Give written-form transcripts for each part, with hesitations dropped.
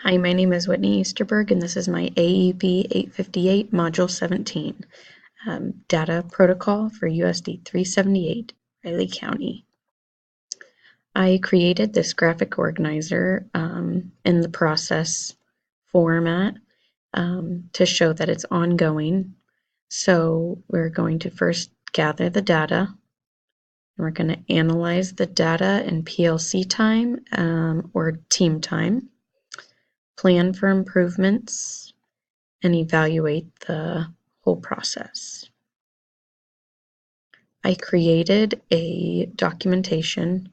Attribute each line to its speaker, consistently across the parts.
Speaker 1: Hi, my name is Whitney Easterberg, and this is my AEP 858 Module 17, Data Protocol for USD 378, Riley County. I created this graphic organizer in the process format to show that it's ongoing. So we're going to first gather the data, and we're going to analyze the data in PLC time or team time, plan for improvements, and evaluate the whole process. I created a documentation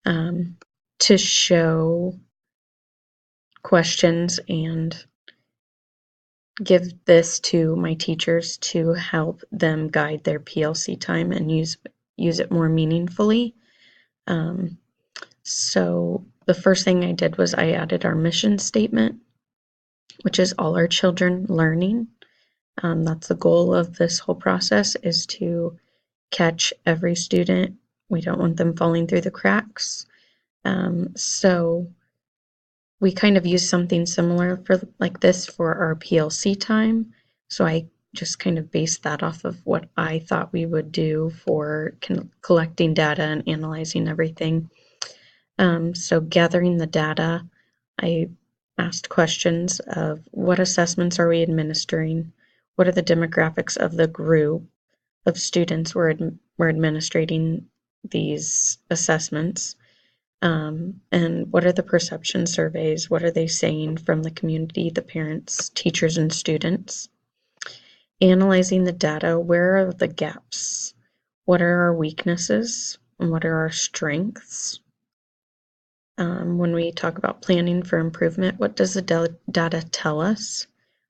Speaker 1: to show questions and give this to my teachers to help them guide their PLC time and use it more meaningfully. So the first thing I did was I added our mission statement, which is all our children learning. That's the goal of this whole process, is to catch every student. We don't want them falling through the cracks. So we kind of use something similar for like this for our PLC time. So I just kind of based that off of what I thought we would do for collecting data and analyzing everything. So gathering the data, I asked questions of what assessments are we administering? What are the demographics of the group of students we're administrating these assessments? And what are the perception surveys? What are they saying from the community, the parents, teachers, and students? Analyzing the data, where are the gaps? What are our weaknesses? And what are our strengths? When we talk about planning for improvement, what does the data tell us?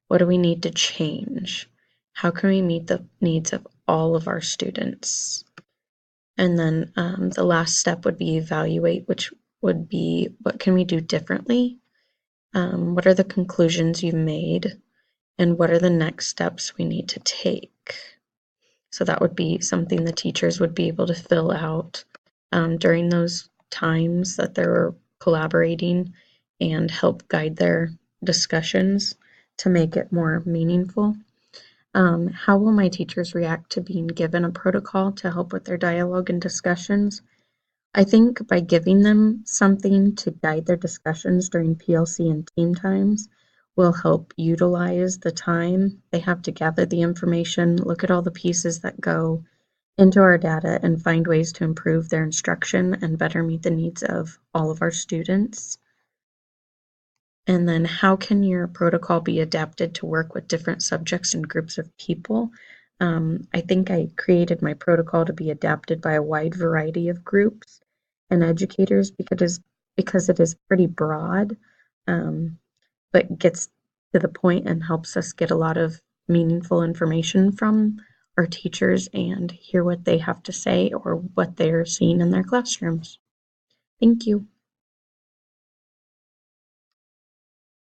Speaker 1: What do we need to change? How can we meet the needs of all of our students? And then the last step would be evaluate, which would be what can we do differently? What are the conclusions you've made? And what are the next steps we need to take? So that would be something the teachers would be able to fill out during those times that they're collaborating and help guide their discussions to make it more meaningful. How will my teachers react to being given a protocol to help with their dialogue and discussions? I think by giving them something to guide their discussions during PLC and team times will help utilize the time they have to gather the information, look at all the pieces that go into our data, and find ways to improve their instruction and better meet the needs of all of our students. And then how can your protocol be adapted to work with different subjects and groups of people? I think I created my protocol to be adapted by a wide variety of groups and educators because it is pretty broad, but gets to the point and helps us get a lot of meaningful information from our teachers and hear what they have to say or what they're seeing in their classrooms. Thank you.